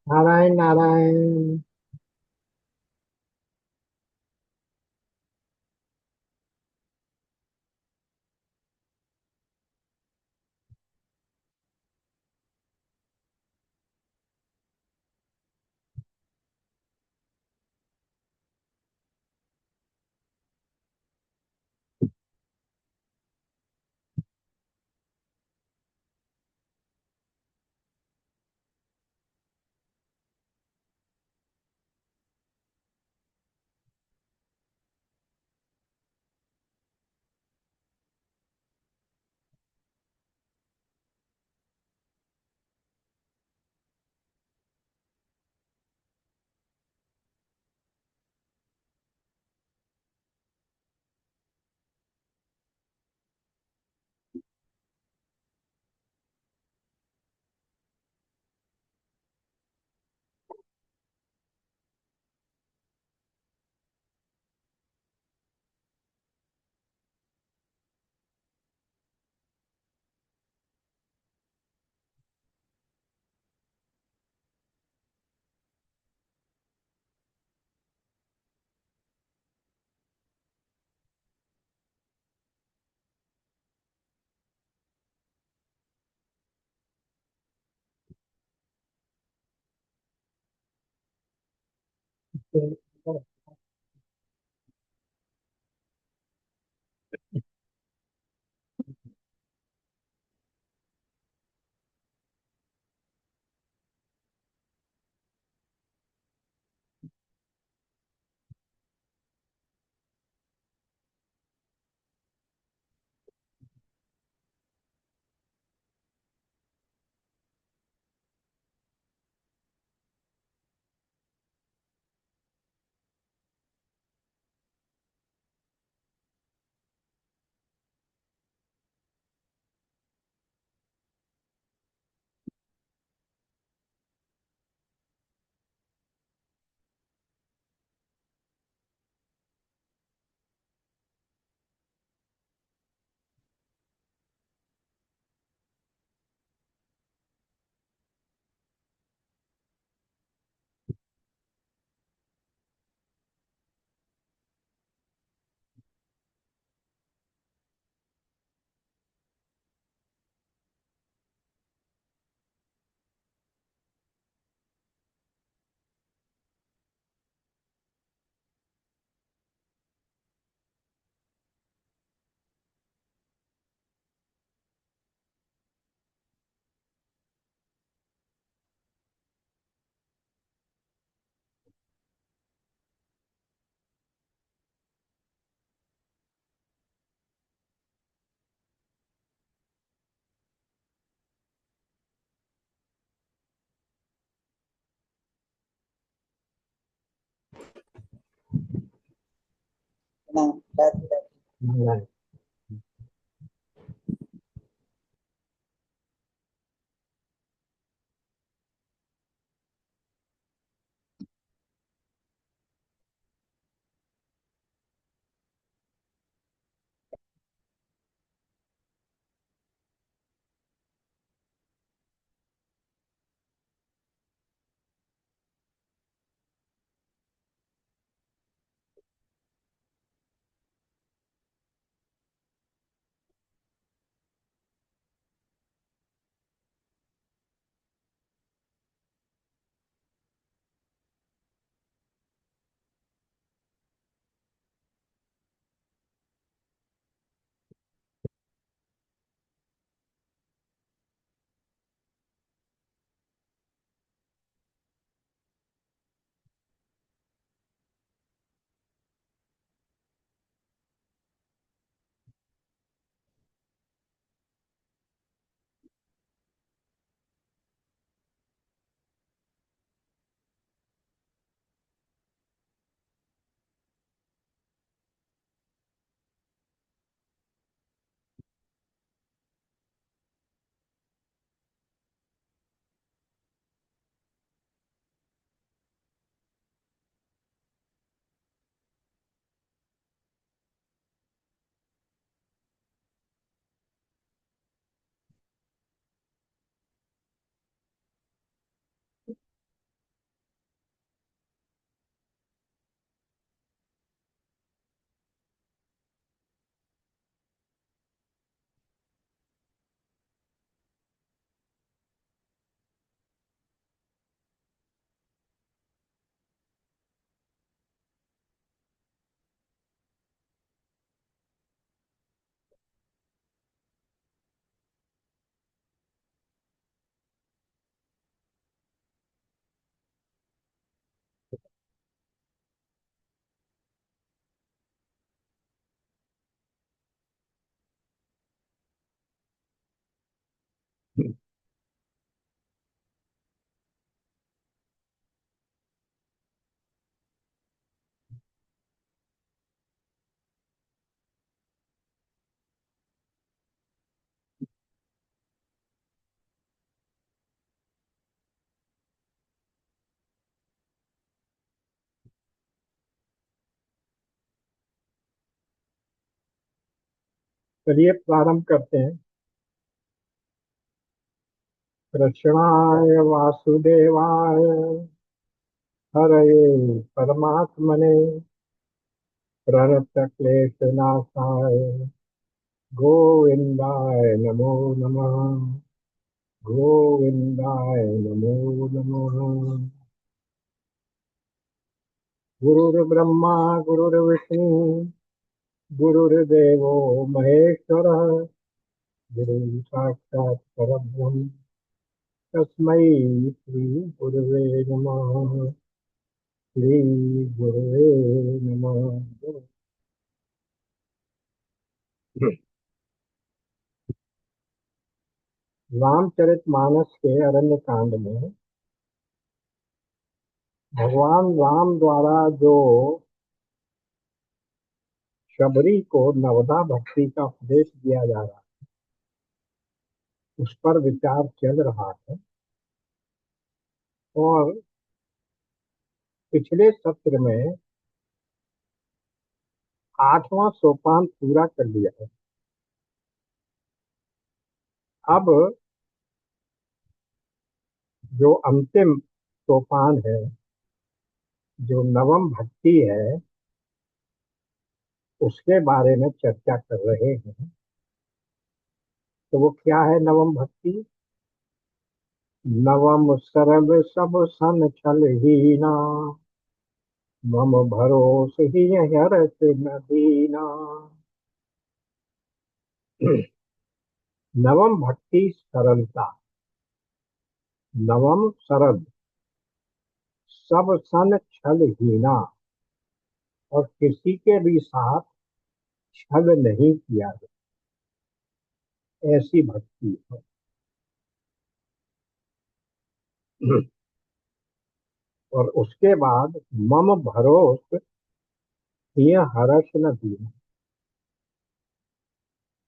नारायण नारायण। नारायण। चलिए प्रारंभ करते हैं। कृष्णाय वासुदेवाय हरये परमात्मने प्रणतक्लेशनाशाय गोविंदाय नमो नमः। गोविंदाय नमो नमः। गुरुर्ब्रह्मा गुरुर्विष्णु गुरुर्देवो महेश्वरः गुरु साक्षात् परब्रह्म तस्मै श्री गुरुवे नमः। श्री गुरुवे नमः। रामचरितमानस के अरण्य कांड में भगवान राम द्वारा जो शबरी को नवदा भक्ति का उपदेश दिया जा रहा है उस पर विचार चल रहा है। और पिछले सत्र में 8वां सोपान पूरा कर लिया है। अब जो अंतिम सोपान है, जो नवम भक्ति है, उसके बारे में चर्चा कर रहे हैं। तो वो क्या है नवम भक्ति? नवम सरल सब सन छल हीना मम भरोस ही हरस न दीना। नवम भक्ति सरलता। नवम सरल सब सन छल हीना, और किसी के भी साथ छल नहीं किया गया, ऐसी भक्ति है। और उसके बाद मम भरोस ये हर्ष न दीना।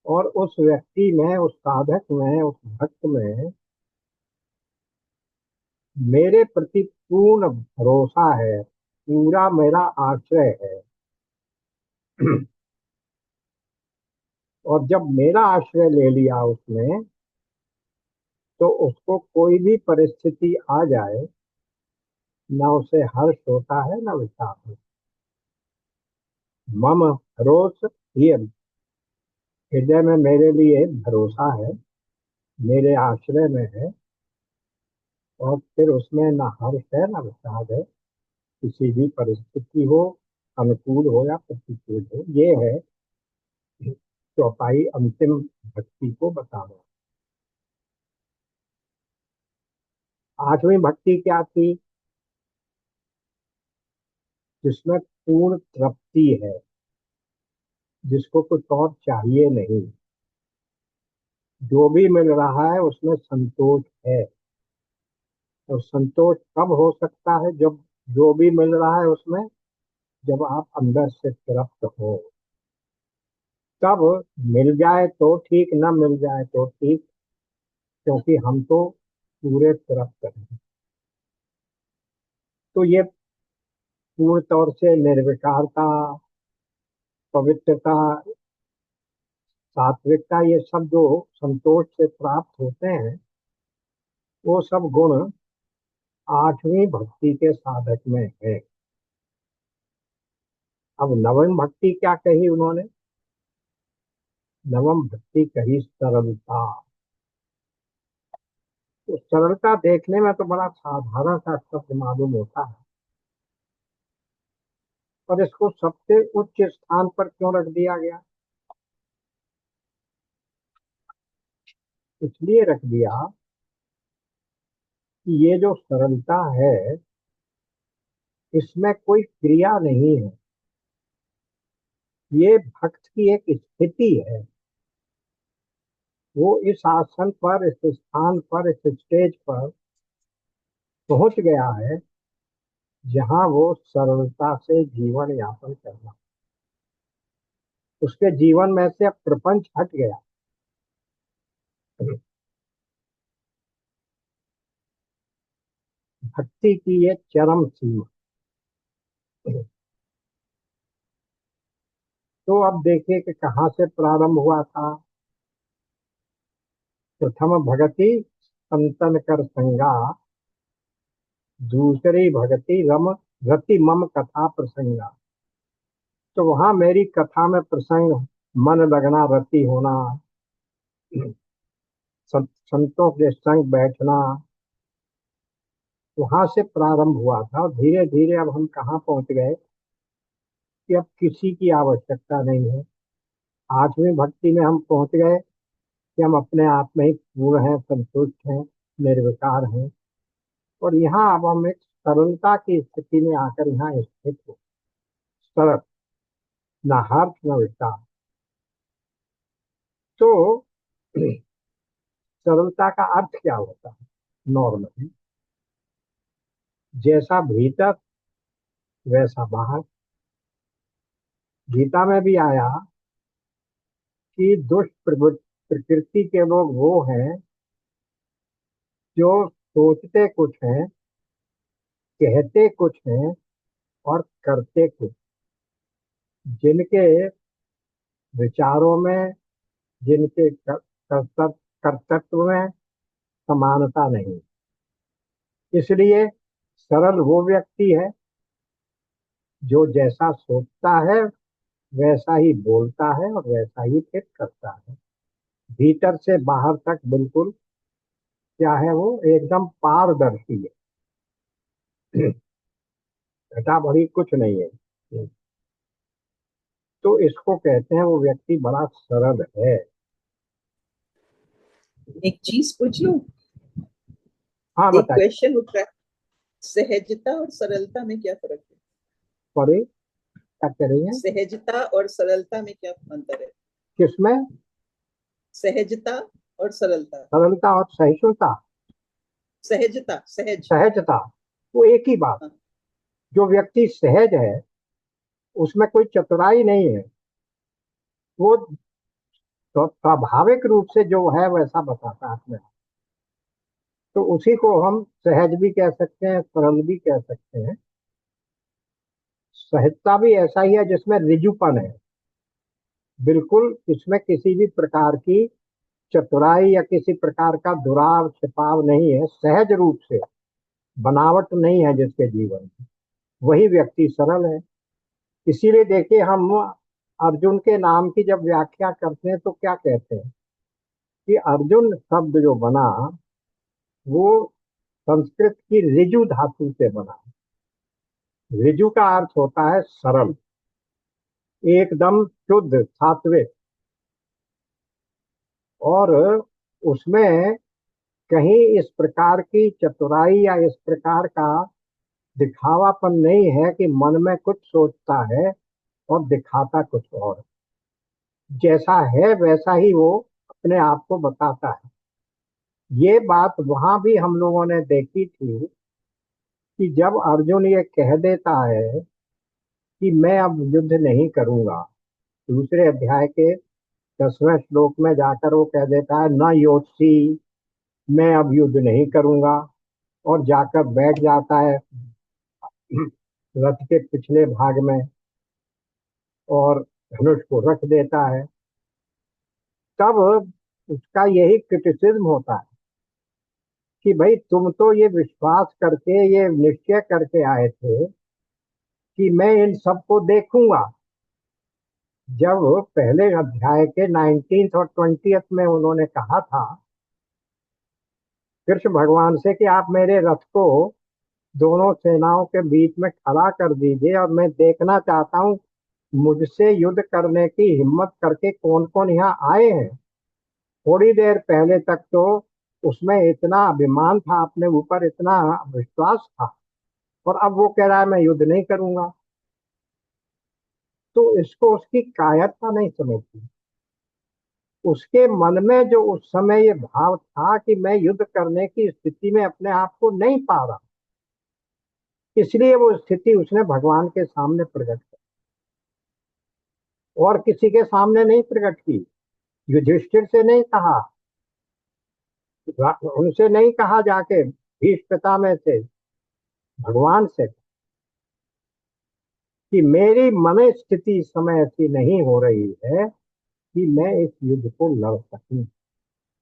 और उस व्यक्ति में, उस साधक में, उस भक्त में मेरे प्रति पूर्ण भरोसा है, पूरा मेरा आश्रय है। और जब मेरा आश्रय ले लिया उसने, तो उसको कोई भी परिस्थिति आ जाए, न उसे हर्ष होता है न विषाद होता। मम भरोस ये हृदय में मेरे लिए भरोसा है, मेरे आश्रय में है। और फिर उसमें न हर्ष है न विषाद है, किसी भी परिस्थिति हो, अनुकूल हो या प्रतिकूल हो। ये है चौपाई अंतिम भक्ति को बताना। 8वीं भक्ति क्या थी? जिसमें पूर्ण तृप्ति है, जिसको कुछ और चाहिए नहीं, जो भी मिल रहा है उसमें संतोष है। और संतोष कब हो सकता है? जब जो भी मिल रहा है उसमें, जब आप अंदर से तृप्त हो। तब मिल जाए तो ठीक, न मिल जाए तो ठीक, क्योंकि हम तो पूरे तृप्त हैं। तो ये पूर्ण तौर से निर्विकारता, पवित्रता, सात्विकता, ये सब जो संतोष से प्राप्त होते हैं, वो सब गुण 8वीं भक्ति के साधक में है। अब नवम भक्ति क्या कही उन्होंने? नवम भक्ति कही सरलता। तो सरलता देखने में तो बड़ा साधारण सा शब्द मालूम होता है, पर इसको सबसे उच्च स्थान पर क्यों रख दिया गया? इसलिए रख दिया कि ये जो सरलता है, इसमें कोई क्रिया नहीं है। ये भक्त की एक स्थिति है। वो इस आसन पर, इस स्थान पर, इस स्टेज पर पहुंच गया है, जहां वो सरलता से जीवन यापन करना। उसके जीवन में से अब प्रपंच हट गया। भक्ति की ये चरम सीमा। तो अब देखिए कि कहाँ से प्रारंभ हुआ था। प्रथम भगति संतन कर संगा, दूसरी भगति रम रति मम कथा प्रसंगा। तो वहां मेरी कथा में प्रसंग मन लगना, रति होना, संतों के संग बैठना, वहां से प्रारंभ हुआ था। और धीरे धीरे अब हम कहाँ पहुंच गए कि अब किसी की आवश्यकता नहीं है। आठवीं भक्ति में हम पहुंच गए कि हम अपने आप में ही पूर्ण हैं, संतुष्ट हैं, निर्विकार हैं। और यहाँ अब हम एक सरलता की स्थिति में आकर यहाँ स्थित हो। सरल, न हर्ष न विकार। तो सरलता का अर्थ क्या होता है? नॉर्मली जैसा भीतर वैसा बाहर। गीता में भी आया कि दुष्ट प्रकृति के लोग वो हैं जो सोचते कुछ हैं, कहते कुछ हैं और करते कुछ। जिनके विचारों में, जिनके कर्तव्य में समानता नहीं। इसलिए सरल वो व्यक्ति है जो जैसा सोचता है वैसा ही बोलता है और वैसा ही फिर करता है। भीतर से बाहर तक बिल्कुल क्या है, वो एकदम पारदर्शी है। घटा भरी कुछ नहीं है। तो इसको कहते हैं वो व्यक्ति बड़ा सरल है। एक चीज पूछ लूं? हाँ एक बताइए। क्वेश्चन उठ रहा है, सहजता और सरलता में क्या फर्क है? सॉरी, क्या कह रही है? सहजता और सरलता में क्या अंतर है? किसमें? सहजता और सरलता। सरलता और सहिष्णुता। सहजता, सहज। सहजता वो एक ही बात। हाँ, जो व्यक्ति सहज है उसमें कोई चतुराई नहीं है। वो स्वाभाविक रूप से जो है वैसा बताता है अपने। तो उसी को हम सहज भी कह सकते हैं, सरल भी कह सकते हैं। सहजता भी ऐसा ही है जिसमें रिजुपन है। बिल्कुल इसमें किसी भी प्रकार की चतुराई या किसी प्रकार का दुराव छिपाव नहीं है। सहज रूप से बनावट नहीं है जिसके जीवन में, वही व्यक्ति सरल है। इसीलिए देखिए, हम अर्जुन के नाम की जब व्याख्या करते हैं तो क्या कहते हैं कि अर्जुन शब्द जो बना वो संस्कृत की ऋजु धातु से बना। ऋजु का अर्थ होता है सरल, एकदम शुद्ध, सात्विक। और उसमें कहीं इस प्रकार की चतुराई या इस प्रकार का दिखावापन नहीं है कि मन में कुछ सोचता है और दिखाता कुछ और। जैसा है वैसा ही वो अपने आप को बताता है। ये बात वहां भी हम लोगों ने देखी थी कि जब अर्जुन ये कह देता है कि मैं अब युद्ध नहीं करूंगा, दूसरे अध्याय के 10वें श्लोक में जाकर वो कह देता है न योत्सी, मैं अब युद्ध नहीं करूंगा। और जाकर बैठ जाता है रथ के पिछले भाग में और धनुष को रख देता है। तब उसका यही क्रिटिसिज्म होता है कि भाई तुम तो ये विश्वास करके, ये निश्चय करके आए थे कि मैं इन सबको देखूंगा। जब पहले अध्याय के 19th और 20th में उन्होंने कहा था कृष्ण भगवान से कि आप मेरे रथ को दोनों सेनाओं के बीच में खड़ा कर दीजिए और मैं देखना चाहता हूँ मुझसे युद्ध करने की हिम्मत करके कौन कौन यहाँ आए हैं। थोड़ी देर पहले तक तो उसमें इतना अभिमान था, अपने ऊपर इतना विश्वास था, और अब वो कह रहा है मैं युद्ध नहीं करूंगा। तो इसको उसकी कायरता नहीं समझती। उसके मन में जो उस समय ये भाव था कि मैं युद्ध करने की स्थिति में अपने आप को नहीं पा रहा, इसलिए वो स्थिति उसने भगवान के सामने प्रकट की, और किसी के सामने नहीं प्रकट की। युधिष्ठिर से नहीं कहा, उनसे नहीं कहा जाके, भीष्म पितामह से, भगवान से। कि मेरी मन स्थिति इस समय ऐसी नहीं हो रही है कि मैं इस युद्ध को लड़ सकूं।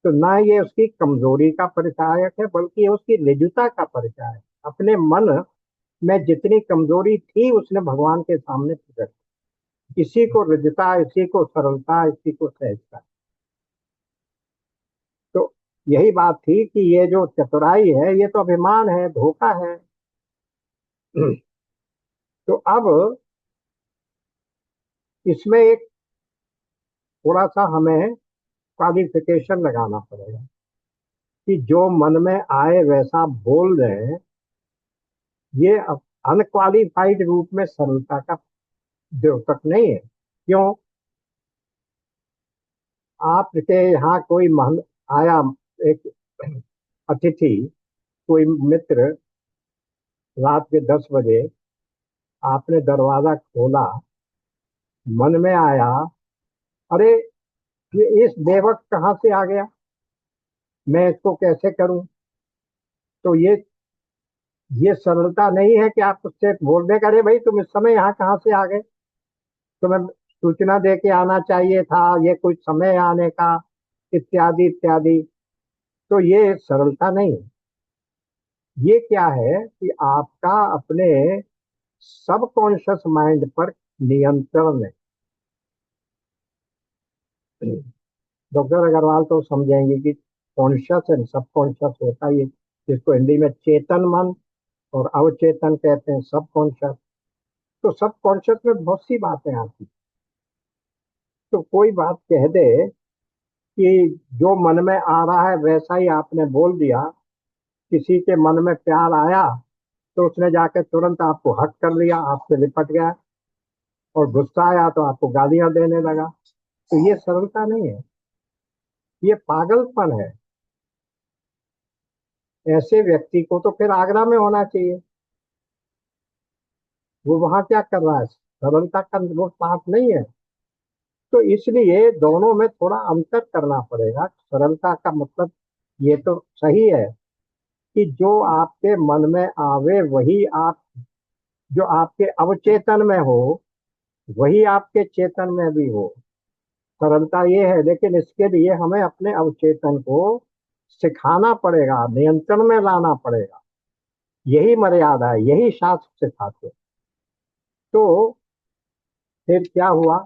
तो ना ये उसकी कमजोरी का परिचायक है, बल्कि ये उसकी निजता का परिचय है। अपने मन में जितनी कमजोरी थी उसने भगवान के सामने प्रकट की। इसी को रिजता, इसी को सरलता, इसी को सहजता। तो यही बात थी कि ये जो चतुराई है ये तो अभिमान है, धोखा है। तो अब इसमें एक थोड़ा सा हमें क्वालिफिकेशन लगाना पड़ेगा कि जो मन में आए वैसा बोल रहे हैं, ये अनक्वालिफाइड रूप में सरलता का द्योतक नहीं है। क्यों? आपके यहाँ कोई महन आया, एक अतिथि, कोई मित्र, रात के 10 बजे आपने दरवाजा खोला, मन में आया, अरे ये इस बेवक्त कहाँ से आ गया, मैं इसको कैसे करूं। तो ये सरलता नहीं है कि आप उससे बोलने का, अरे भाई तुम इस समय यहाँ कहाँ से आ गए, तुम्हें सूचना दे के आना चाहिए था, ये कुछ समय आने का, इत्यादि इत्यादि। तो ये सरलता नहीं है। ये क्या है कि आपका अपने सबकॉन्शियस माइंड पर नियंत्रण है। डॉक्टर अग्रवाल तो समझेंगे कि कॉन्शियस एंड सबकॉन्शियस होता है, ये जिसको हिंदी में चेतन मन और अवचेतन कहते हैं, सबकॉन्शियस। तो सबकॉन्शियस में बहुत सी बातें आती। तो कोई बात कह दे कि जो मन में आ रहा है वैसा ही आपने बोल दिया, किसी के मन में प्यार आया तो उसने जाके तुरंत आपको हक कर लिया, आपसे लिपट गया, और गुस्सा आया तो आपको गालियां देने लगा। तो ये सरलता नहीं है, ये पागलपन है। ऐसे व्यक्ति को तो फिर आगरा में होना चाहिए। वो वहां क्या कर रहा है? सरलता का वो पाठ नहीं है। तो इसलिए दोनों में थोड़ा अंतर करना पड़ेगा। सरलता का मतलब ये तो सही है कि जो आपके मन में आवे वही आप, जो आपके अवचेतन में हो वही आपके चेतन में भी हो। सरलता ये है, लेकिन इसके लिए हमें अपने अवचेतन को सिखाना पड़ेगा, नियंत्रण में लाना पड़ेगा। यही मर्यादा है, यही शास्त्र सिखाते हैं। तो फिर क्या हुआ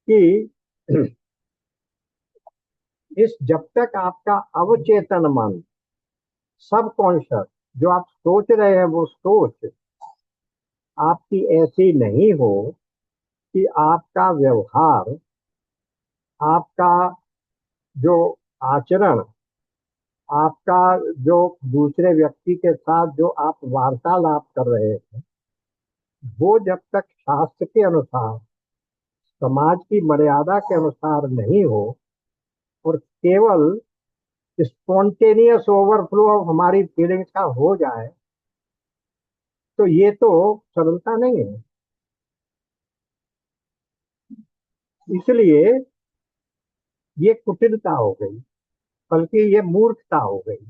कि इस जब तक आपका अवचेतन मन, सबकॉन्शियस, जो आप सोच रहे हैं वो सोच आपकी ऐसी नहीं हो कि आपका व्यवहार, आपका जो आचरण, आपका जो दूसरे व्यक्ति के साथ जो आप वार्तालाप कर रहे हैं, वो जब तक शास्त्र के अनुसार, समाज की मर्यादा के अनुसार नहीं हो, और केवल स्पॉन्टेनियस ओवरफ्लो ऑफ हमारी फीलिंग्स का हो जाए, तो ये तो सरलता नहीं है। इसलिए ये कुटिलता हो गई, बल्कि ये मूर्खता हो गई।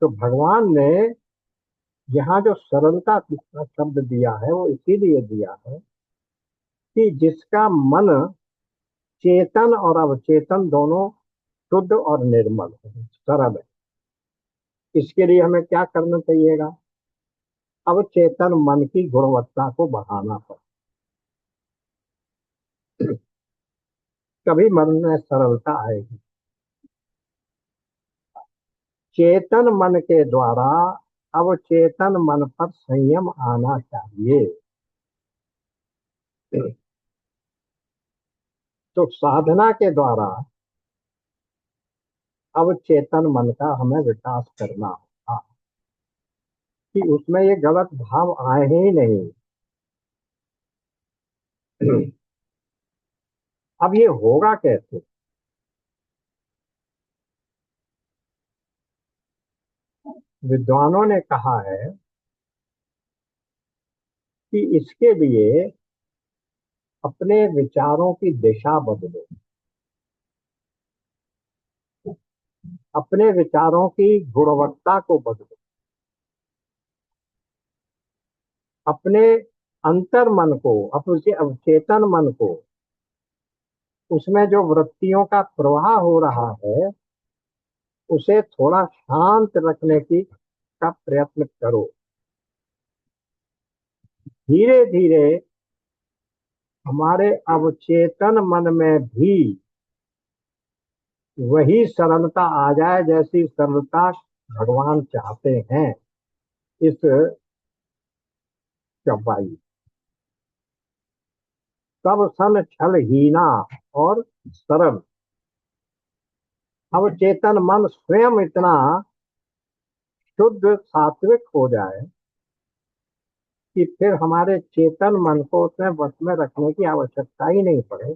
तो भगवान ने यहाँ जो सरलता का शब्द दिया है वो इसीलिए दिया है कि जिसका मन चेतन और अवचेतन दोनों शुद्ध और निर्मल है, सरल है। इसके लिए हमें क्या करना चाहिएगा? अवचेतन मन की गुणवत्ता को बढ़ाना पड़ेगा। तभी मन में सरलता आएगी। चेतन मन के द्वारा अवचेतन मन पर संयम आना चाहिए। तो साधना के द्वारा अवचेतन मन का हमें विकास करना होगा कि उसमें ये गलत भाव आए ही नहीं। अब ये होगा कैसे? विद्वानों ने कहा है कि इसके लिए अपने विचारों की दिशा बदलो, अपने विचारों की गुणवत्ता को बदलो। अपने अंतर मन को, अपने अवचेतन मन को, उसमें जो वृत्तियों का प्रवाह हो रहा है उसे थोड़ा शांत रखने की का प्रयत्न करो। धीरे धीरे हमारे अवचेतन मन में भी वही सरलता आ जाए जैसी सरलता भगवान चाहते हैं इस चौपाई। तब सन छल हीना और सरल अवचेतन मन स्वयं इतना शुद्ध सात्विक हो जाए कि फिर हमारे चेतन मन को उसमें वश में रखने की आवश्यकता ही नहीं पड़े।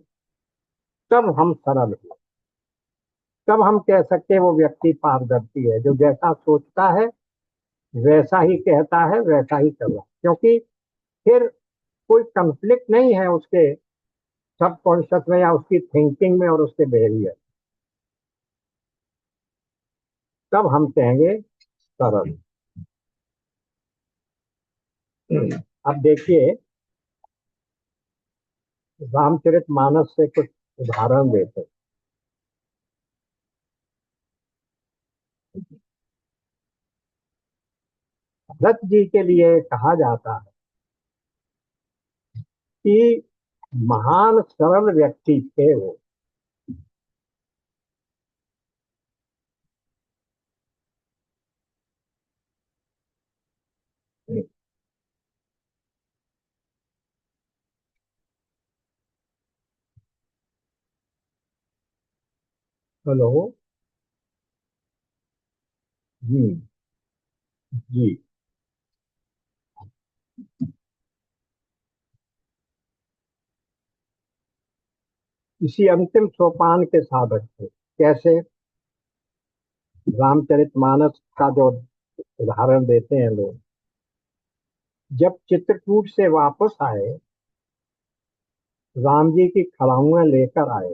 तब हम सरल हुए। तब हम कह सकते हैं वो व्यक्ति पारदर्शी है, जो जैसा सोचता है वैसा ही कहता है, वैसा ही कर रहा है, क्योंकि फिर कोई कंफ्लिक्ट नहीं है उसके सबकॉन्शियस में या उसकी थिंकिंग में और उसके बिहेवियर। तब हम कहेंगे सरल। अब देखिए, रामचरितमानस से कुछ उदाहरण देते हैं। भरत जी के लिए कहा जाता है कि महान सरल व्यक्ति थे वो। हेलो। हम्म। जी। इसी अंतिम सोपान के साधक थे। कैसे? रामचरितमानस का जो उदाहरण देते हैं लोग, जब चित्रकूट से वापस आए, राम जी की खड़ाउएं लेकर आए,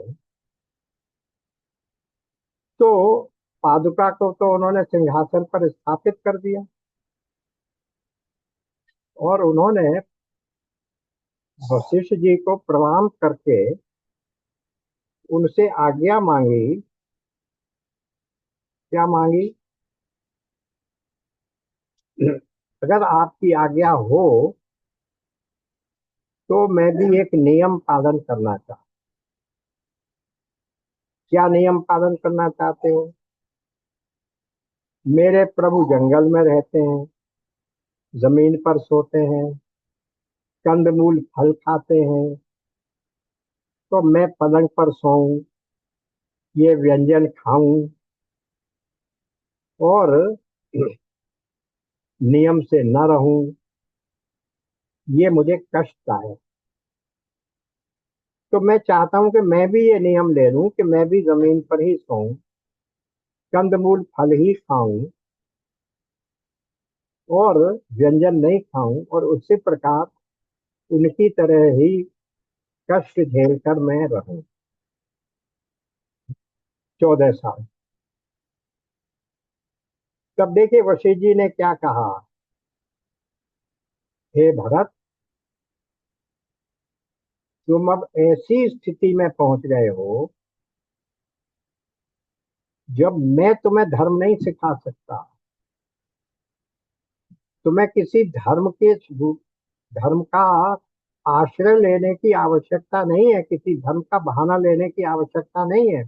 तो पादुका को तो उन्होंने सिंहासन पर स्थापित कर दिया और उन्होंने वशिष्ठ जी को प्रणाम करके उनसे आज्ञा मांगी। क्या मांगी? अगर आपकी आज्ञा हो तो मैं भी एक नियम पालन करना चाहता। क्या नियम पालन करना चाहते हो? मेरे प्रभु जंगल में रहते हैं, जमीन पर सोते हैं, कंदमूल फल खाते हैं, तो मैं पलंग पर सोऊं, ये व्यंजन खाऊं और नियम से न रहूं, ये मुझे कष्टदायक। तो मैं चाहता हूं कि मैं भी ये नियम ले लूं कि मैं भी जमीन पर ही सोऊं, कंदमूल फल ही खाऊं और व्यंजन नहीं खाऊं, और उसी प्रकार उनकी तरह ही कष्ट झेलकर मैं रहूं 14 साल। तब देखिए वशिष्ठ जी ने क्या कहा। हे भरत, तुम अब ऐसी स्थिति में पहुंच गए हो जब मैं तुम्हें धर्म नहीं सिखा सकता। तुम्हें किसी धर्म का आश्रय लेने की आवश्यकता नहीं है, किसी धर्म का बहाना लेने की आवश्यकता नहीं है,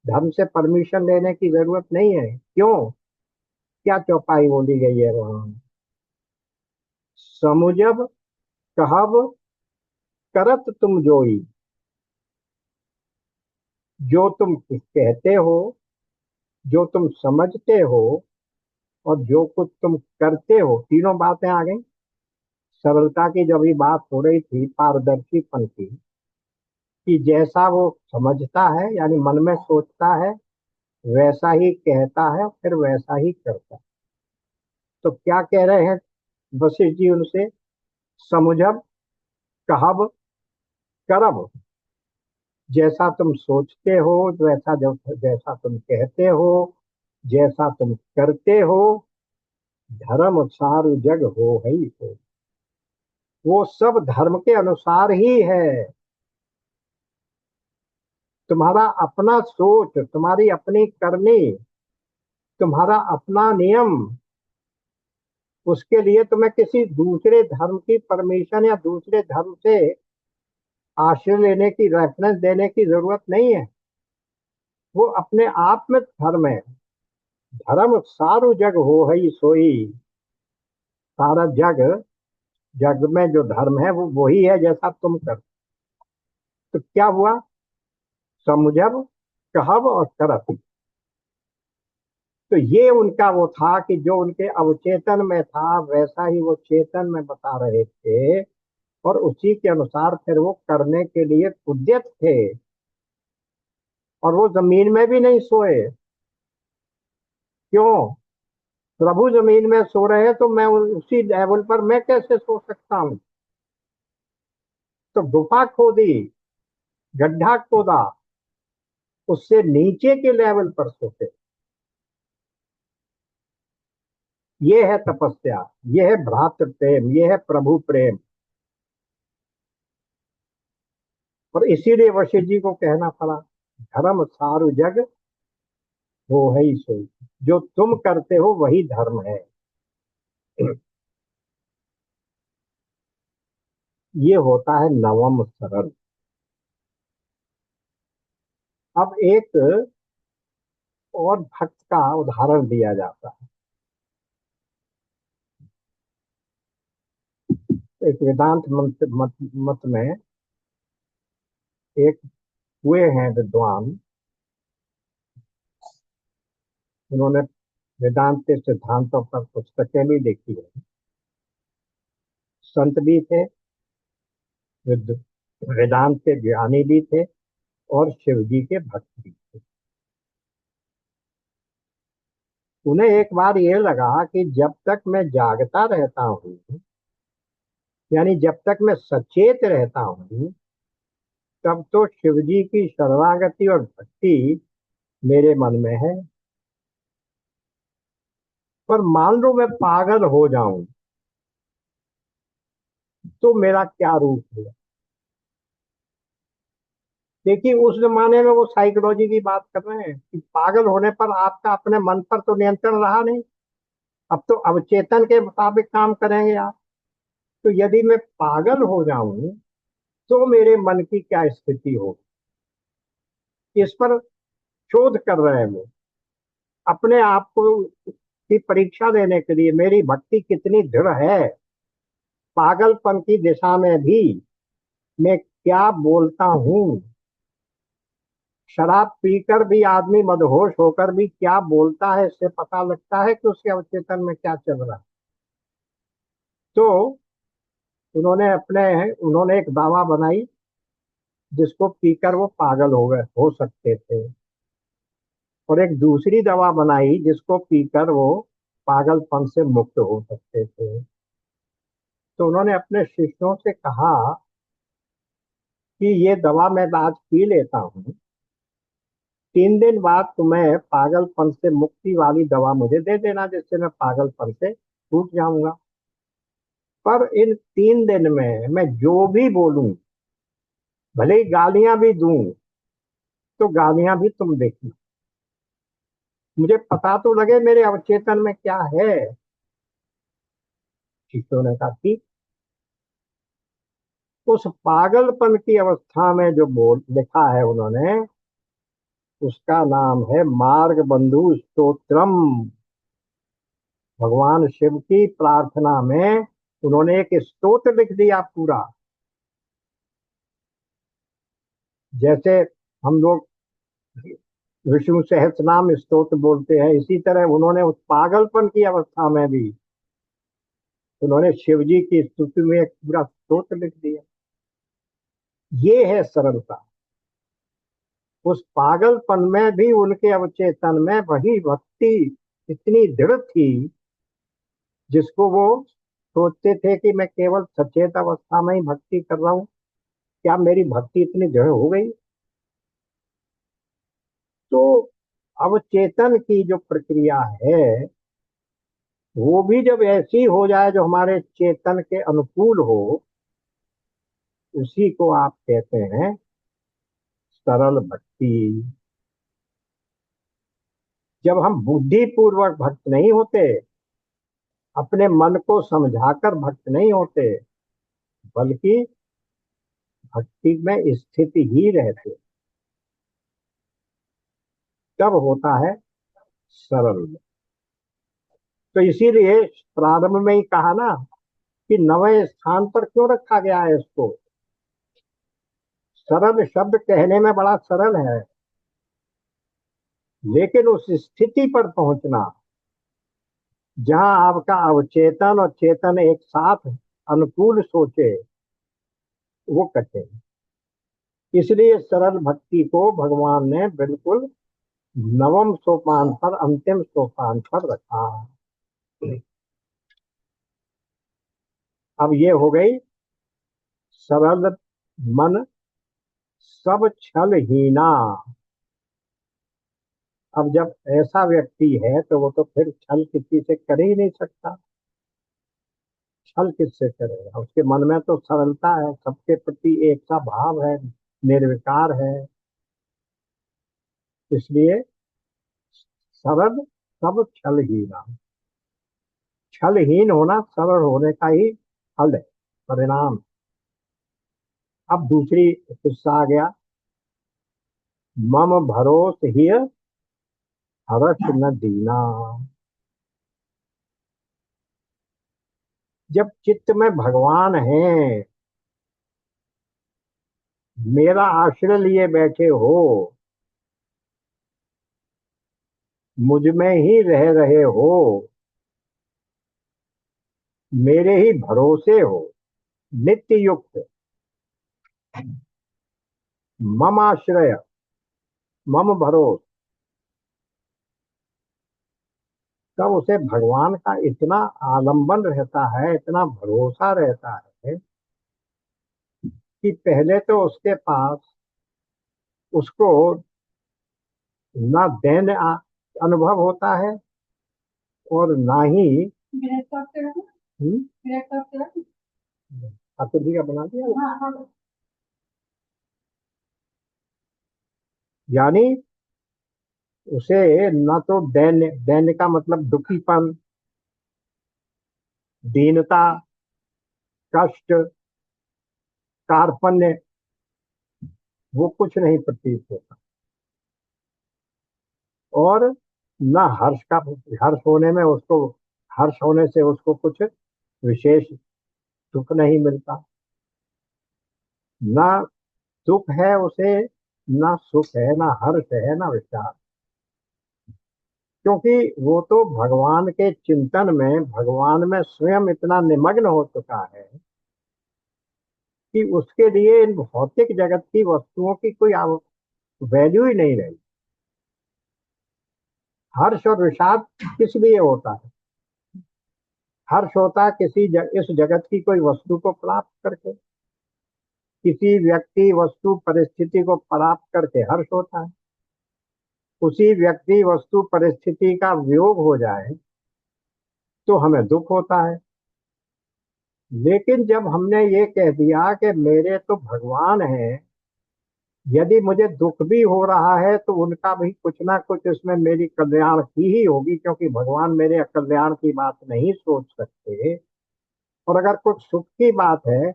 धर्म से परमिशन लेने की जरूरत नहीं है। क्यों? क्या चौपाई बोली गई है वहां? समुझब कहब करत तुम जोई। जो तुम कहते हो, जो तुम समझते हो और जो कुछ तुम करते हो, तीनों बातें आ गई। सरलता की जब भी बात हो रही थी, पारदर्शीपन की, कि जैसा वो समझता है यानी मन में सोचता है वैसा ही कहता है फिर वैसा ही करता है। तो क्या कह रहे हैं वशिष्ठ जी उनसे? समुझब कहब करब। जैसा तुम सोचते हो, जैसा तुम कहते हो, जैसा तुम करते हो, धर्म सारु जग हो ही हो। वो सब धर्म के अनुसार ही है। तुम्हारा अपना सोच, तुम्हारी अपनी करनी, तुम्हारा अपना नियम, उसके लिए तुम्हें किसी दूसरे धर्म की परमिशन या दूसरे धर्म से आश्रय लेने की, रेफरेंस देने की जरूरत नहीं है। वो अपने आप में धर्म है। धर्म सारू जग हो ही सोई। सारा जग, जग में जो धर्म है वो वही है जैसा तुम कर। तो क्या हुआ? समझब, कहब और करब। तो ये उनका वो था कि जो उनके अवचेतन में था वैसा ही वो चेतन में बता रहे थे, और उसी के अनुसार फिर वो करने के लिए उद्यत थे। और वो जमीन में भी नहीं सोए। क्यों? प्रभु जमीन में सो रहे हैं तो मैं उसी लेवल पर मैं कैसे सो सकता हूं? तो गुफा खोदी, गड्ढा खोदा, उससे नीचे के लेवल पर सोते। ये है तपस्या, ये है भ्रातृ प्रेम, ये है प्रभु प्रेम। और इसीलिए वशिष्ठ जी को कहना पड़ा, धर्म सारु जग वो है ही सोई। जो तुम करते हो वही धर्म है। ये होता है नवम सरल। अब एक और भक्त का उदाहरण दिया जाता है। एक वेदांत मत में एक हुए हैं विद्वान, उन्होंने वेदांत के सिद्धांतों पर पुस्तकें भी लिखी है। संत भी थे, वेदांत के ज्ञानी भी थे, और शिव जी के भक्त भी थे। उन्हें एक बार ये लगा कि जब तक मैं जागता रहता हूँ, यानी जब तक मैं सचेत रहता हूँ, तब तो शिव जी की शरणागति और भक्ति मेरे मन में है। पर मान लो मैं पागल हो जाऊं तो मेरा क्या रूप होगा? देखिए, उस जमाने में वो साइकोलॉजी की बात कर रहे हैं कि पागल होने पर आपका अपने मन पर तो नियंत्रण रहा नहीं। अब तो अवचेतन के मुताबिक काम करेंगे आप। तो यदि मैं पागल हो जाऊं तो मेरे मन की क्या स्थिति होगी? इस पर शोध कर रहे हैं वो, अपने आप को की परीक्षा देने के लिए, मेरी भक्ति कितनी दृढ़ है। पागलपन की दिशा में भी मैं क्या बोलता हूँ। शराब पीकर भी आदमी मदहोश होकर भी क्या बोलता है, इससे पता लगता है कि उसके अवचेतन में क्या चल रहा है। तो उन्होंने एक दावा बनाई जिसको पीकर वो पागल हो सकते थे, और एक दूसरी दवा बनाई जिसको पीकर वो पागलपन से मुक्त हो सकते थे। तो उन्होंने अपने शिष्यों से कहा कि ये दवा मैं आज पी लेता हूँ, 3 दिन बाद तुम्हें पागलपन से मुक्ति वाली दवा मुझे दे देना, जिससे मैं पागलपन से छूट जाऊंगा। पर इन 3 दिन में मैं जो भी बोलूं, भले ही गालियां भी दूं, तो गालियां भी तुम देखना। मुझे पता तो लगे मेरे अवचेतन में क्या है। शिष्यों ने कहा ठीक। उस पागलपन की अवस्था में जो बोल लिखा है उन्होंने, उसका नाम है मार्ग बंधु स्तोत्रम। भगवान शिव की प्रार्थना में उन्होंने एक स्तोत्र लिख दिया पूरा। जैसे हम लोग विष्णु सहस्रनाम स्तोत्र बोलते हैं, इसी तरह उन्होंने उस पागलपन की अवस्था में भी उन्होंने शिव जी की स्तुति में एक पूरा स्तोत्र लिख दिया। ये है सरलता। उस पागलपन में भी उनके अवचेतन में वही भक्ति इतनी दृढ़ थी, जिसको वो सोचते थे कि मैं केवल सचेत अवस्था में ही भक्ति कर रहा हूँ, क्या मेरी भक्ति इतनी दृढ़ हो गई? तो अवचेतन की जो प्रक्रिया है, वो भी जब ऐसी हो जाए जो हमारे चेतन के अनुकूल हो, उसी को आप कहते हैं सरल भक्ति। जब हम बुद्धि पूर्वक भक्त नहीं होते, अपने मन को समझाकर भक्त नहीं होते, बल्कि भक्ति में स्थित ही रहते, तब होता है सरल। तो इसीलिए प्रारंभ में ही कहा ना कि नवे स्थान पर क्यों रखा गया है इसको। सरल शब्द कहने में बड़ा सरल है, लेकिन उस स्थिति पर पहुंचना जहां आपका अवचेतन और चेतन एक साथ अनुकूल सोचे, वो कठिन है। इसलिए सरल भक्ति को भगवान ने बिल्कुल नवम सोपान पर, अंतिम सोपान पर रखा। अब ये हो गई सरल मन सब छल हीना। अब जब ऐसा व्यक्ति है तो वो तो फिर छल किसी से कर ही नहीं सकता। छल किससे करेगा? उसके मन में तो सरलता है, सबके प्रति एक सा भाव है, निर्विकार है। इसलिए सरल सब छलहीना। छलहीन होना सरल होने का ही फल है, परिणाम। अब दूसरी हिस्सा आ गया, मम भरोस ही हर्ष न दीना। जब चित्त में भगवान है, मेरा आश्रय लिए बैठे हो, मुझ में ही रह रहे हो, मेरे ही भरोसे हो, नित्य युक्त, मम आश्रय, मम भरोस, तब उसे भगवान का इतना आलंबन रहता है, इतना भरोसा रहता है कि पहले तो उसके पास उसको ना दैन्य अनुभव होता है और ना ही ठाकुर जी का बना दिया। यानी उसे न तो दैन्य, दैन्य का मतलब दुखीपन, दीनता, कष्ट, कार्पण्य, वो कुछ नहीं प्रतीत होता। और न हर्ष का, हर्ष होने में उसको, हर्ष होने से उसको कुछ विशेष सुख नहीं मिलता। न सुख है उसे, न सुख है, न हर्ष है, न विचार। क्योंकि वो तो भगवान के चिंतन में, भगवान में स्वयं इतना निमग्न हो चुका है कि उसके लिए इन भौतिक जगत की वस्तुओं की कोई वैल्यू ही नहीं रही। हर्ष और विषाद किस लिए होता है? हर्ष होता है इस जगत की कोई वस्तु को प्राप्त करके, किसी व्यक्ति वस्तु परिस्थिति को प्राप्त करके हर्ष होता है। उसी व्यक्ति वस्तु परिस्थिति का वियोग हो जाए तो हमें दुख होता है। लेकिन जब हमने ये कह दिया कि मेरे तो भगवान है, यदि मुझे दुख भी हो रहा है तो उनका भी कुछ ना कुछ इसमें मेरी कल्याण की ही होगी, क्योंकि भगवान मेरे कल्याण की बात नहीं सोच सकते। और अगर कुछ सुख की बात है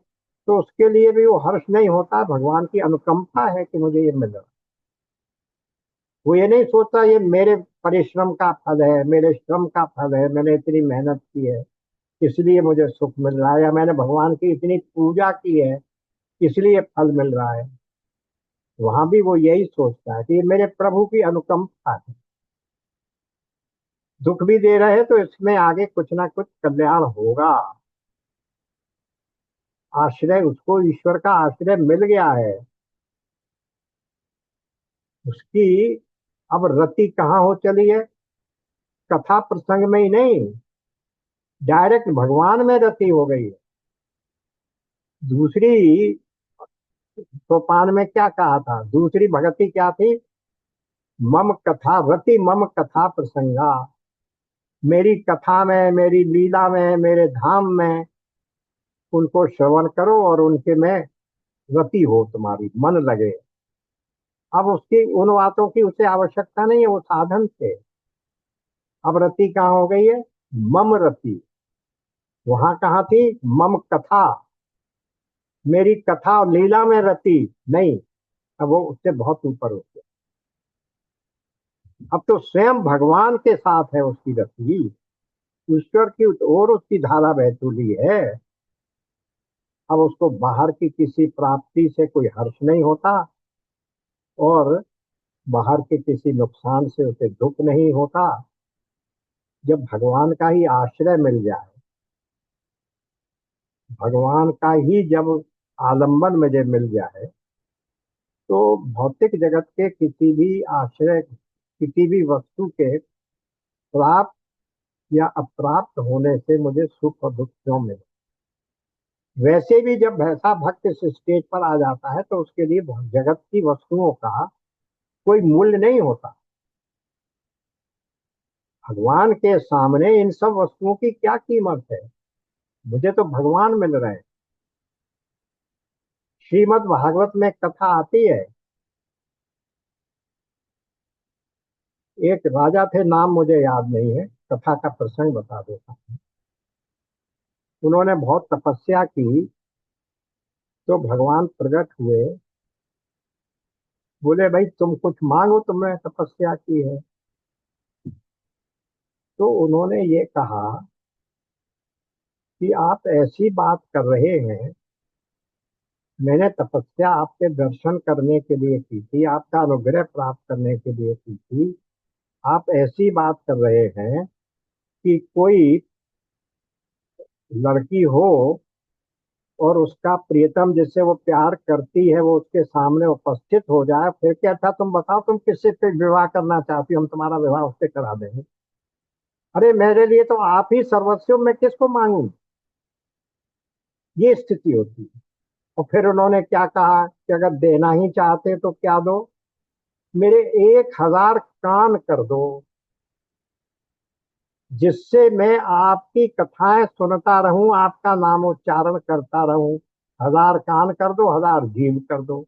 तो उसके लिए भी वो हर्ष नहीं होता, भगवान की अनुकंपा है कि मुझे ये मिल रहा। वो ये नहीं सोचता ये मेरे परिश्रम का फल है, मेरे श्रम का फल है, मैंने इतनी मेहनत की है इसलिए मुझे सुख मिल रहा है, या मैंने भगवान की इतनी पूजा की है इसलिए फल मिल रहा है। वहां भी वो यही सोचता है कि ये मेरे प्रभु की अनुकंपा है। दुख भी दे रहे तो इसमें आगे कुछ ना कुछ कल्याण होगा। आश्रय, उसको ईश्वर का आश्रय मिल गया है, उसकी अब रति कहाँ हो चली है? कथा प्रसंग में ही नहीं, डायरेक्ट भगवान में रति हो गई है। दूसरी सोपान में क्या कहा था? दूसरी भगति क्या थी? मम कथा रति, मम कथा प्रसंगा। मेरी कथा में, मेरी लीला में, मेरे धाम में उनको श्रवण करो और उनके में रति हो, तुम्हारी मन लगे। अब उसकी उन बातों की उसे आवश्यकता नहीं है, वो साधन थे। अब रति कहाँ हो गई है? मम रति। वहां कहाँ थी? मम कथा, मेरी कथा और लीला में रति नहीं। अब वो उससे बहुत ऊपर हो गया। अब तो स्वयं भगवान के साथ है उसकी रति, ईश्वर की ओर उसकी धारा बह चुकी है। अब उसको बाहर की किसी प्राप्ति से कोई हर्ष नहीं होता, और बाहर के किसी नुकसान से उसे दुख नहीं होता। जब भगवान का ही आश्रय मिल जाए, भगवान का ही जब आलंबन मुझे मिल जाए, तो भौतिक जगत के किसी भी आश्रय, किसी भी वस्तु के प्राप्त या अप्राप्त होने से मुझे सुख और दुख क्यों मिले। वैसे भी जब ऐसा भक्त इस स्टेज पर आ जाता है तो उसके लिए जगत की वस्तुओं का कोई मूल्य नहीं होता। भगवान के सामने इन सब वस्तुओं की क्या कीमत है? मुझे तो भगवान मिल रहे हैं। श्रीमद् भागवत में कथा आती है, एक राजा थे, नाम मुझे याद नहीं है, कथा का प्रसंग बता देता हूँ। उन्होंने बहुत तपस्या की, तो भगवान प्रकट हुए, बोले भाई तुम कुछ मांगो, तुमने तपस्या की है। तो उन्होंने ये कहा कि आप ऐसी बात कर रहे हैं, मैंने तपस्या आपके दर्शन करने के लिए की थी, आपका अनुग्रह प्राप्त करने के लिए की थी। आप ऐसी बात कर रहे हैं कि कोई लड़की हो और उसका प्रियतम जिससे वो प्यार करती है वो उसके सामने उपस्थित हो जाए, फिर क्या? अच्छा तुम बताओ, तुम किससे फिर विवाह करना चाहती हो, हम तुम्हारा विवाह उससे करा देंगे। अरे मेरे लिए तो आप ही सर्वस्व, मैं किसको मांगू? ये स्थिति होती है। और फिर उन्होंने क्या कहा कि अगर देना ही चाहते तो क्या दो, मेरे 1,000 कान कर दो, जिससे मैं आपकी कथाएं सुनता रहूं, आपका नामोच्चारण करता रहूं। 1,000 कान कर दो, 1,000 जीव कर दो,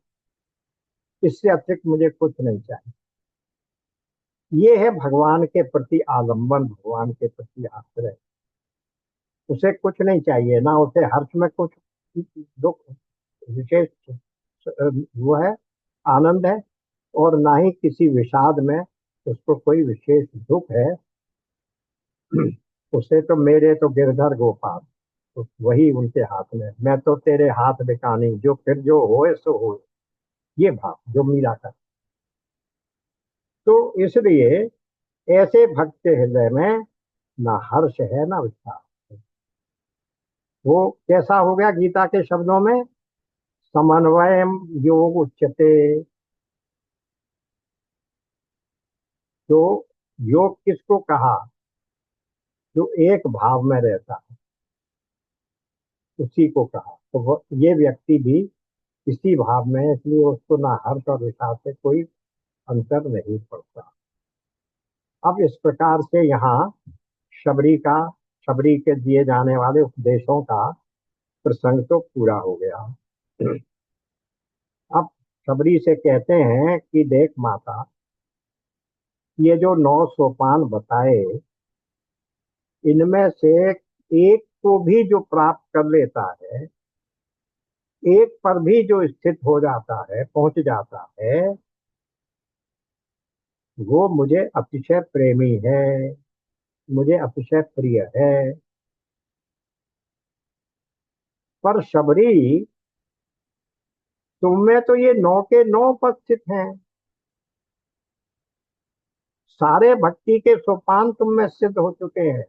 इससे अतिरिक्त मुझे कुछ नहीं चाहिए। ये है भगवान के प्रति आलंबन, भगवान के प्रति आश्रय। उसे कुछ नहीं चाहिए, ना उसे हर्ष में कुछ दुख विशेष वो है, आनंद है, और ना ही किसी विषाद में उसको कोई विशेष दुख है। उसे तो मेरे तो गिरधर गोपाल, तो वही उनके हाथ में, मैं तो तेरे हाथ बिकानी, जो फिर जो होए सो होए। ये भाव जो मीरा का। तो इसलिए ऐसे भक्त के हृदय में ना हर्ष है ना विषाद। वो कैसा हो गया गीता के शब्दों में? समन्वय योग उच्यते। तो योग किसको कहा? जो एक भाव में रहता है, उसी को कहा। तो ये व्यक्ति भी इसी भाव में है, इसलिए उसको ना हर्ष और विषाद से कोई अंतर नहीं पड़ता। अब इस प्रकार से यहाँ शबरी का, शबरी के दिए जाने वाले उपदेशों का प्रसंग तो पूरा हो गया। अब शबरी से कहते हैं कि देख माता, ये जो 9 सोपान बताए, इनमें से एक को भी जो प्राप्त कर लेता है, एक पर भी जो स्थित हो जाता है, पहुंच जाता है, वो मुझे अतिशय प्रेमी है, मुझे अतिशय प्रिय है। पर शबरी, तुम में तो ये 9 के 9 उपस्थित हैं, सारे भक्ति के सोपान तुम में सिद्ध हो चुके हैं,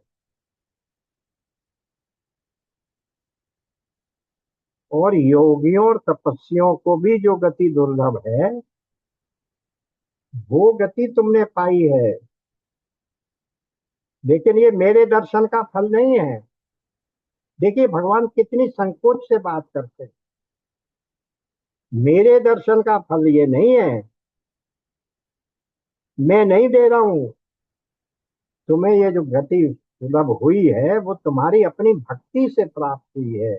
और योगियों और तपस्वियों को भी जो गति दुर्लभ है, वो गति तुमने पाई है। लेकिन ये मेरे दर्शन का फल नहीं है। देखिए भगवान कितनी संकोच से बात करते हैं। मेरे दर्शन का फल ये नहीं है, मैं नहीं दे रहा हूं तुम्हें। ये जो गति सुलभ हुई है वो तुम्हारी अपनी भक्ति से प्राप्त हुई है।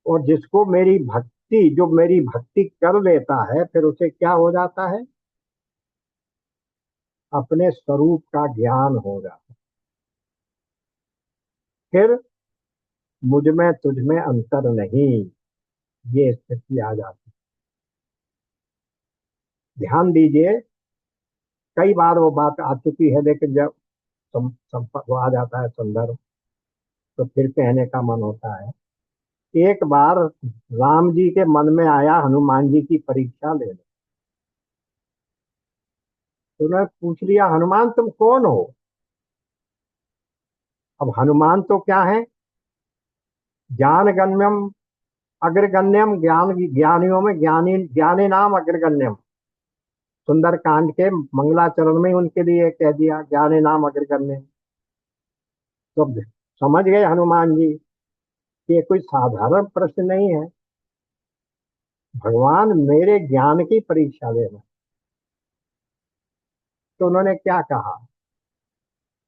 और जिसको मेरी भक्ति, जो मेरी भक्ति कर लेता है, फिर उसे क्या हो जाता है? अपने स्वरूप का ज्ञान हो जाता है। फिर मुझ में तुझ में अंतर नहीं, ये स्थिति आ जाती है। ध्यान दीजिए, कई बार वो बात आ चुकी है, लेकिन जब वो आ जाता है संदर्भ, तो फिर कहने का मन होता है। एक बार राम जी के मन में आया हनुमान जी की परीक्षा ले लो। तो उन्होंने पूछ लिया, हनुमान तुम कौन हो? अब हनुमान तो क्या है? ज्ञान गम्यम अग्रगण्यम, ज्ञान ज्ञानियों में ज्ञानी, ज्ञानी नाम अग्रगण्यम। सुंदर कांड के मंगलाचरण में उनके लिए कह दिया, ज्ञानी नाम अग्रगण्यम। तो समझ गए हनुमान जी कि ये कोई साधारण प्रश्न नहीं है, भगवान मेरे ज्ञान की परीक्षा लेना। तो उन्होंने क्या कहा?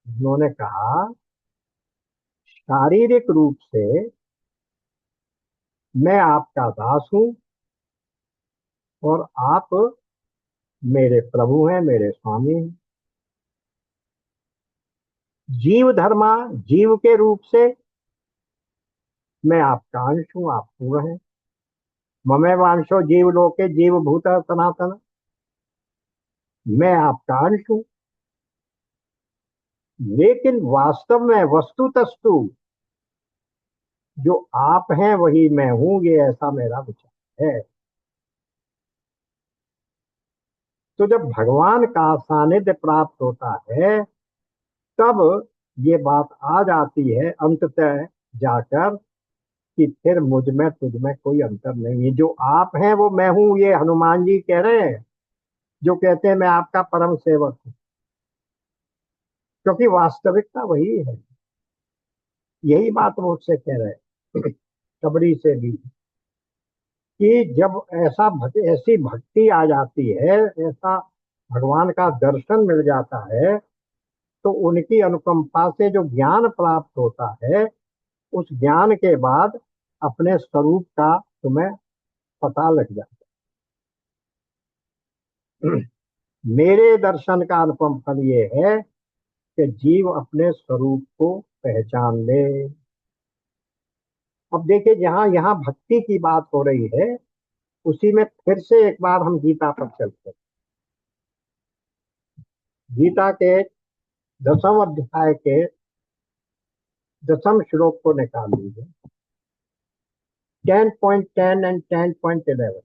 उन्होंने कहा, शारीरिक रूप से मैं आपका दास हूं, और आप मेरे प्रभु हैं, मेरे स्वामी हैं। जीव धर्मा, जीव के रूप से मैं आपका अंश हूं, आप पूर्ण हैं। ममे वांशो जीव लोके जीव भूत सनातन, मैं आपका अंश हूं। लेकिन वास्तव में वस्तुतस्तु जो आप हैं वही मैं हूं, ये ऐसा मेरा विचार है। तो जब भगवान का सानिध्य प्राप्त होता है, तब ये बात आ जाती है अंततः जाकर कि फिर मुझ में तुझ में कोई अंतर नहीं है। जो आप हैं वो मैं हूं, ये हनुमान जी कह रहे हैं, जो कहते हैं मैं आपका परम सेवक हूं। क्योंकि वास्तविकता वही है। यही बात वो उससे कह रहे हैं कबरी से भी, कि जब ऐसी भक्ति आ जाती है, ऐसा भगवान का दर्शन मिल जाता है, तो उनकी अनुकंपा से जो ज्ञान प्राप्त होता है, उस ज्ञान के बाद अपने स्वरूप का तुम्हें पता लग जाता है। मेरे दर्शन का अनुपम फल ये है कि जीव अपने स्वरूप को पहचान ले। अब देखिए, जहां यहाँ भक्ति की बात हो रही है, उसी में फिर से एक बार हम गीता पर चलते हैं। गीता के 10वें अध्याय के 10 श्लोक को निकाल लीजिए, 10.10 एंड 10.11।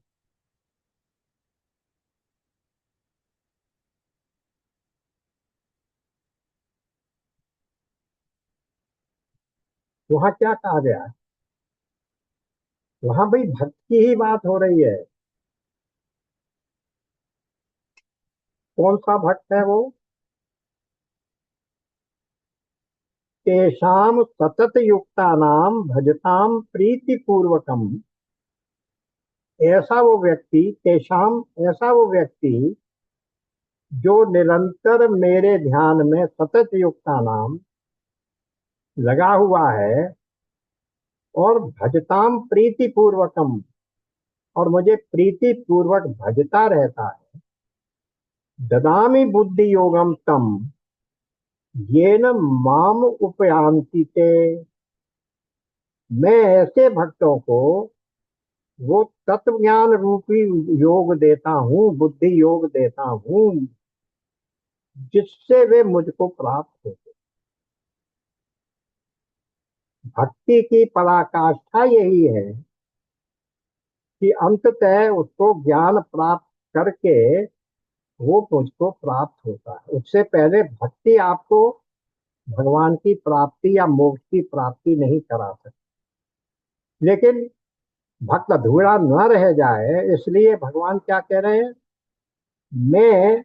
वहां क्या कहा गया है? वहां भाई भक्ति की ही बात हो रही है। कौन सा भक्त है वो? तेषाम सतत युक्तानाम भजताम प्रीति पूर्वकम। ऐसा वो व्यक्ति, तेषाम, ऐसा वो व्यक्ति जो निरंतर मेरे ध्यान में सतत युक्तानाम लगा हुआ है, और भजताम प्रीति पूर्वकम, और मुझे प्रीति पूर्वक भजता रहता है। ददामि बुद्धि योगम तम येन माम उपयांति ते। मैं ऐसे भक्तों को वो तत्व ज्ञान रूपी योग देता हूँ, बुद्धि योग देता हूँ, जिससे वे मुझको प्राप्त होते। भक्ति की पराकाष्ठा यही है कि अंततः उसको ज्ञान प्राप्त करके वो मुझको प्राप्त होता है। उससे पहले भक्ति आपको भगवान की प्राप्ति या मोक्ष की प्राप्ति नहीं करा सकती। लेकिन भक्त अधूरा न रह जाए, इसलिए भगवान क्या कह रहे हैं? मैं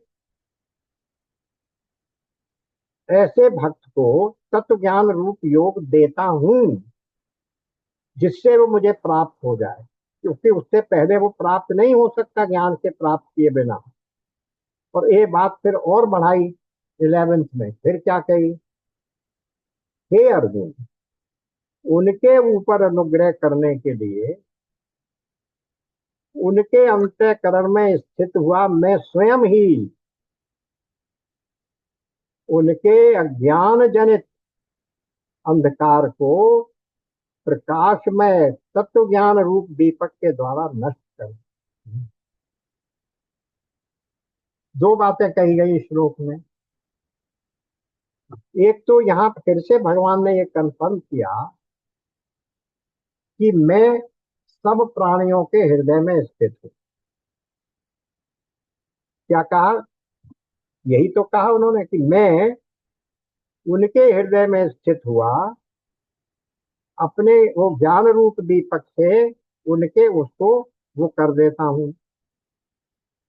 ऐसे भक्त को तत्व ज्ञान रूप योग देता हूं, जिससे वो मुझे प्राप्त हो जाए, क्योंकि उससे पहले वो प्राप्त नहीं हो सकता ज्ञान से प्राप्त किए बिना। और ये बात फिर और बढ़ाई 11th में, फिर क्या कही? हे अर्जुन, उनके ऊपर अनुग्रह करने के लिए उनके अंतःकरण में स्थित हुआ मैं स्वयं ही उनके अज्ञान जनित अंधकार को प्रकाशमय तत्व ज्ञान रूप दीपक के द्वारा नष्ट कर। दो बातें कही गई इस श्लोक में। एक तो यहां फिर से भगवान ने ये कंफर्म किया कि मैं सब प्राणियों के हृदय में स्थित हूं। क्या कहा? यही तो कहा उन्होंने कि मैं उनके हृदय में स्थित हुआ, अपने वो ज्ञान रूप दीपक से उनके उसको वो कर देता हूं।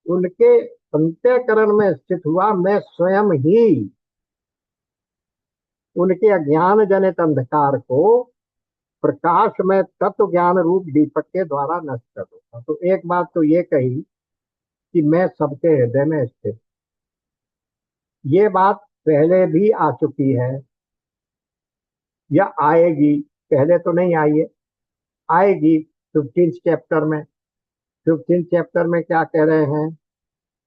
उनके अंतःकरण में स्थित हुआ मैं स्वयं ही उनके अज्ञान जनित अंधकार को प्रकाश में तत्व ज्ञान रूप दीपक के द्वारा नष्ट कर दूंगा। तो एक बात तो ये कही कि मैं सबके हृदय में स्थित। ये बात पहले भी आ चुकी है या आएगी, पहले तो नहीं आई है, आएगी 15 चैप्टर में। 15 चैप्टर में क्या कह रहे हैं?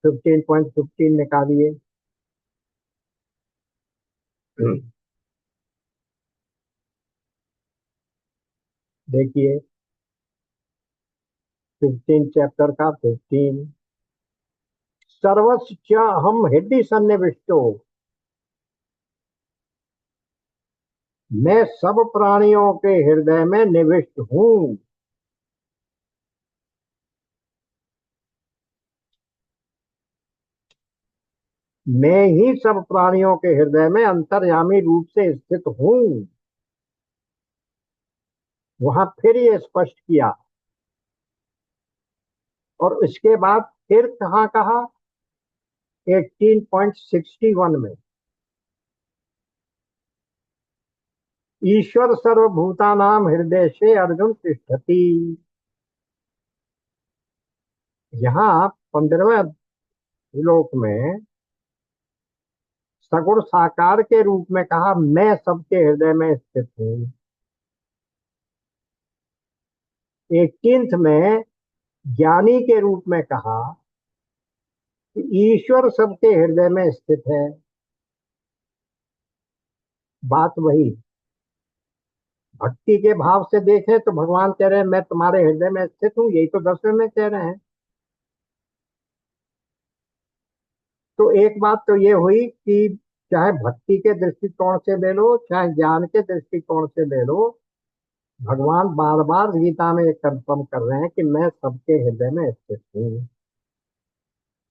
15.15 निकालिए। देखिए 15 चैप्टर का 15, सर्वस्य हम हृदय सन्निविष्टो, मैं सब प्राणियों के हृदय में निविष्ट हूं। मैं ही सब प्राणियों के हृदय में अंतर्यामी रूप से स्थित हूं। वहां फिर ये स्पष्ट किया। और इसके बाद फिर कहाँ कहा? 18.61 में, ईश्वर सर्वभूतानाम हृदय से अर्जुन तिष्ठति। यहाँ 15वें श्लोक में सगुण साकार के रूप में कहा मैं सबके हृदय में स्थित हूँ। 18 में ज्ञानी के रूप में कहा कि ईश्वर सबके हृदय में स्थित है। बात वही, भक्ति के भाव से देखें तो भगवान कह रहे हैं मैं तुम्हारे हृदय में स्थित हूँ, यही तो 10वें में कह रहे हैं। तो एक बात तो ये हुई कि चाहे भक्ति के दृष्टिकोण से ले लो, चाहे ज्ञान के दृष्टिकोण से ले लो, भगवान बार बार गीता में ये कंफर्म कर रहे हैं कि मैं सबके हृदय में स्थित हूँ।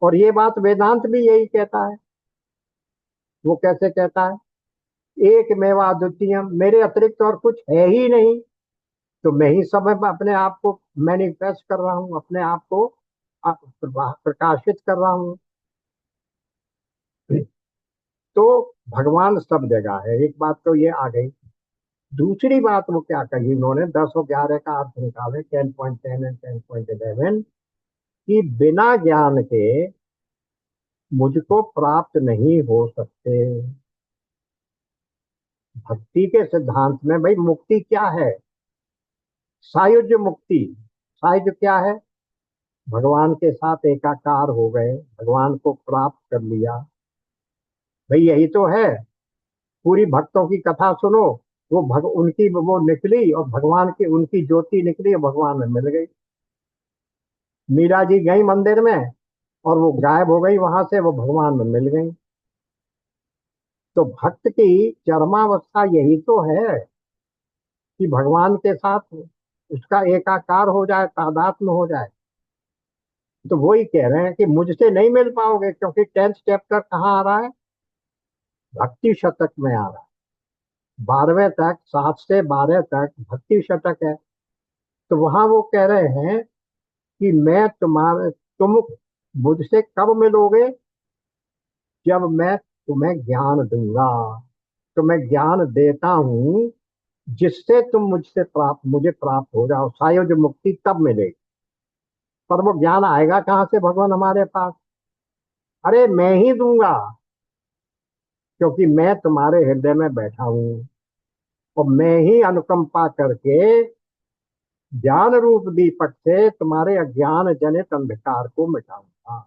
और ये बात वेदांत भी यही कहता है। वो कैसे कहता है? एक मेवा द्वितीय, मेरे अतिरिक्त और कुछ है ही नहीं, तो मैं ही सब में अपने आप को मैनिफेस्ट कर रहा हूँ, अपने आप को प्रकाशित कर रहा हूँ। तो भगवान सब जगह है। एक बात तो ये आ गई। दूसरी बात वो क्या कही उन्होंने, 10 और 11 का अर्थ निकाले 10.10 एंड 10.11, कि बिना ज्ञान के मुझको प्राप्त नहीं हो सकते। भक्ति के सिद्धांत में भाई मुक्ति क्या है? सायुज्य मुक्ति। सायुज्य क्या है? भगवान के साथ एकाकार हो गए, भगवान को प्राप्त कर लिया। भाई यही तो है। पूरी भक्तों की कथा सुनो, उनकी वो निकली और भगवान की उनकी ज्योति निकली और भगवान में मिल गई। मीरा जी गई मंदिर में और वो गायब हो गई, वहां से वो भगवान में मिल गई। तो भक्त की चरमावस्था यही तो है कि भगवान के साथ उसका एकाकार हो जाए, तादात्म्य हो जाए। तो वही कह रहे हैं कि मुझसे नहीं मिल पाओगे, क्योंकि 10th चैप्टर कहाँ आ रहा है? भक्ति शतक में आ रहा है। 12वें तक, 7 से 12 तक भक्ति शतक है। तो वहां वो कह रहे हैं कि तुम मुझसे कब मिलोगे? जब मैं तुम्हें ज्ञान दूंगा। तो मैं ज्ञान देता हूं जिससे तुम मुझे प्राप्त हो जाओ। सायुज मुक्ति तब मिलेगी। पर वो ज्ञान आएगा कहाँ से भगवान हमारे पास? अरे मैं ही दूंगा, क्योंकि मैं तुम्हारे हृदय में बैठा हूं। और मैं ही अनुकंपा करके ज्ञान रूप दीपक से तुम्हारे अज्ञान जनित अंधकार को मिटाऊंगा।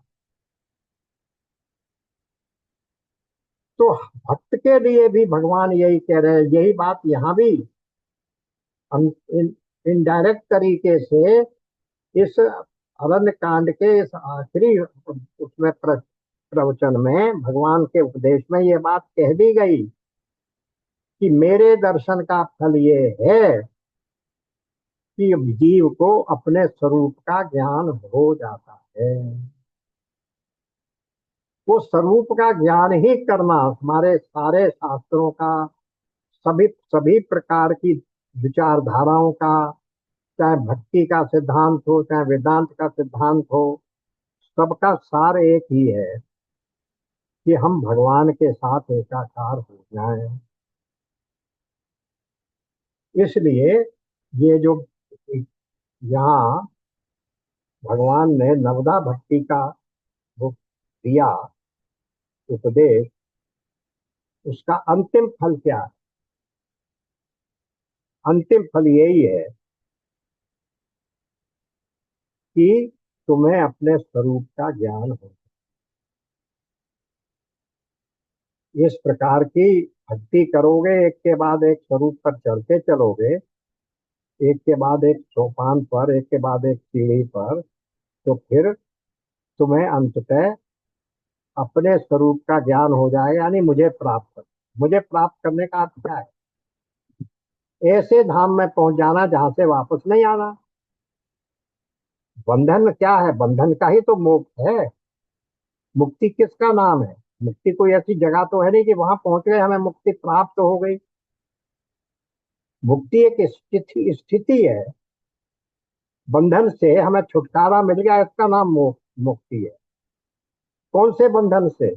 तो भक्त के लिए भी भगवान यही कह रहे हैं, यही बात यहाँ भी इनडायरेक्ट तरीके से इस अरण्य कांड के इस आखिरी उसमें प्रवचन में भगवान के उपदेश में ये बात कह दी गई कि मेरे दर्शन का फल ये है कि जीव को अपने स्वरूप का ज्ञान हो जाता है। वो स्वरूप का ज्ञान ही करना हमारे सारे शास्त्रों का, सभी सभी प्रकार की विचारधाराओं का, चाहे भक्ति का सिद्धांत हो चाहे वेदांत का सिद्धांत हो, सबका सार एक ही है कि हम भगवान के साथ एकाकार हो जाएं। इसलिए ये जो यहाँ भगवान ने नवदा भक्ति का वो दिया उपदेश, उसका अंतिम फल क्या है? अंतिम फल यही है कि तुम्हें अपने स्वरूप का ज्ञान हो। इस प्रकार की भक्ति करोगे, एक के बाद एक स्वरूप पर चढ़ते चलोगे, एक के बाद एक सोपान पर, एक के बाद एक सीढ़ी पर, तो फिर तुम्हें अंततः अपने स्वरूप का ज्ञान हो जाएगा, यानी मुझे प्राप्त करने का अर्थ क्या है? ऐसे धाम में पहुंच जाना जहां से वापस नहीं आना। बंधन क्या है? बंधन का ही तो मोक्ष है। मुक्ति किसका नाम है? मुक्ति कोई ऐसी जगह तो है नहीं कि वहां पहुंच गए हमें मुक्ति प्राप्त हो गई। मुक्ति एक स्थिति है। बंधन से हमें छुटकारा मिल गया, इसका नाम मुक्ति है। कौन से बंधन से?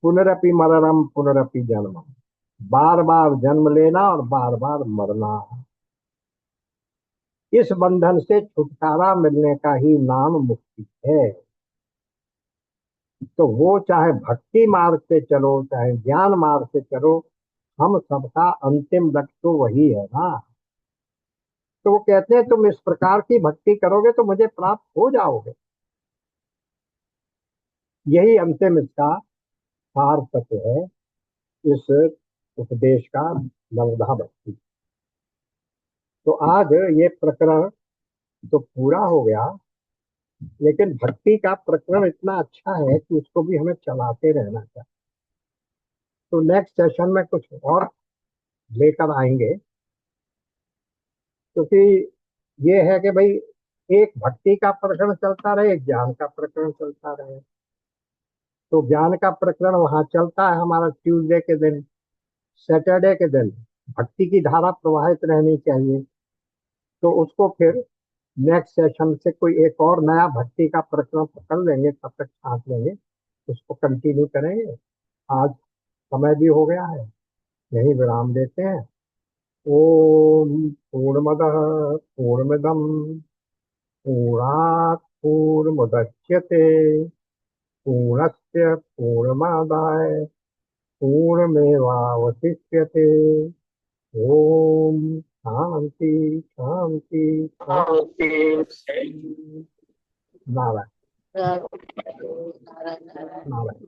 पुनरपि मरणम पुनरपि जन्मम, बार बार जन्म लेना और बार बार मरना। इस बंधन से छुटकारा मिलने का ही नाम मुक्ति है। तो वो चाहे भक्ति मार्ग से चलो चाहे ज्ञान मार्ग से चलो, हम सबका अंतिम लक्ष्य तो वही है ना। तो वो कहते हैं तुम इस प्रकार की भक्ति करोगे तो मुझे प्राप्त हो जाओगे। यही अंतिम इसका सार तत्व है इस उपदेश का, नवधा भक्ति। तो आज ये प्रकरण तो पूरा हो गया, लेकिन भक्ति का प्रकरण इतना अच्छा है कि उसको भी हमें चलाते रहना चाहिए। तो नेक्स्ट सेशन में कुछ और लेकर आएंगे, क्योंकि ये है कि भाई एक भक्ति का प्रकरण चलता रहे, एक ज्ञान का प्रकरण चलता रहे। तो ज्ञान का प्रकरण वहां चलता है हमारा ट्यूसडे के दिन, सैटरडे के दिन भक्ति की धारा प्रवाहित रहनी चाहिए। तो उसको फिर नेक्स्ट सेशन से कोई एक और नया भक्ति का प्रकरण पकड़ लेंगे, तब तक छांट लेंगे, उसको कंटिन्यू करेंगे। आज समय भी हो गया है, यही विराम देते हैं। ओम पूर्णमदः पूर्णमिदं पूर्णात् पूर्णमुदच्यते पूर्णस्य पूर्णमादाय पूर्णमेवावशिष्यते। ओम शांति शांति शांति। नारायण नारायण नारायण। नारायण।